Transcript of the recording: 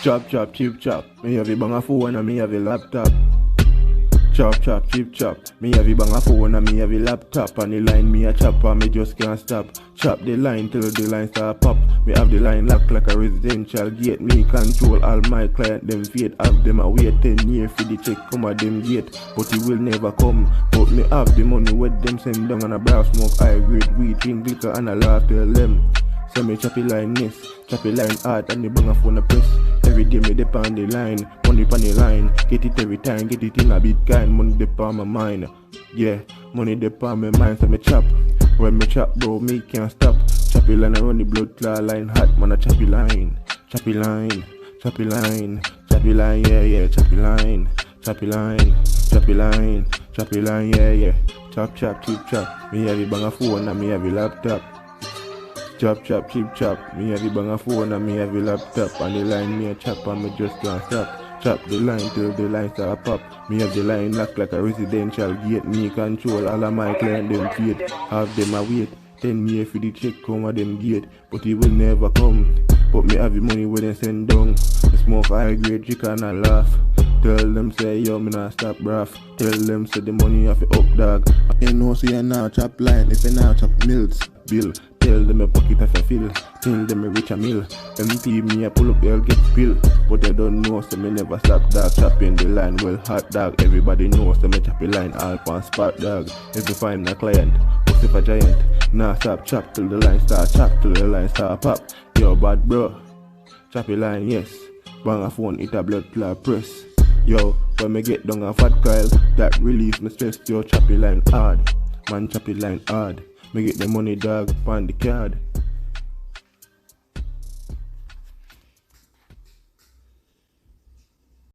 Chop chop chip chop, me have a bang a phone and me have a laptop. Chop chop chip chop, me have a bang a phone and me have a laptop. And the line me a chop and me just can't stop. Chop the line till the line start pop. Me have the line locked like a residential gate. Me control all my client them fate. Have them a wait 10 years for the check come at them gate. But it will never come. But me have the money with them send down and a brow smoke high grade weed, drink liquor and a laugh tell them. So me choppy line yes, choppy line hard and the bang a phone a press. Every day me dip on the line, money on the line. Get it every time, get it in a bit kind. Money dip on my mind, yeah. Money dip on my mind, so me chop. When me chop, bro, me can't stop. Choppy line, I run the blood clot line hot, man a choppy line. Choppy line, choppy line, choppy line, yeah, yeah. Choppy line, choppy line, choppy line, choppy line, yeah, yeah. Chop, chop, chip, chop. Me have a bang a phone and me have a laptop. Chop chop chip chop, me have a bang a phone and me have a laptop. And the line me a chop and me just can't stop. Chop the line till the line start pop. Me have the line locked like a residential gate. Me control all of my client them fate. Have them a wait 10 years for the check come at them gate. But it will never come. But me have the money when they send down. Me smoke high grade chicken and laugh. Tell them say yo me not stop bruv. Tell them say the money have to up dog. You know say you now chop line if you now chop mills bill. Tell them a pocket have a fill. Tell them a rich a mill. MP me a pull up you'll get spill. But they don't know so me never stop dog. Chopping the line well hot dog. Everybody knows so me chop the line all on spot dog. If you find a client, what's if a giant? Nah stop chop till the line start chop till the line start pop. Yo bad bro, choppy line yes. Bang a phone it a blood clot press. Yo, when me get down a fat Kyle, that release me stress. Yo choppy line hard, man choppy line hard. Me get the money dog on the card.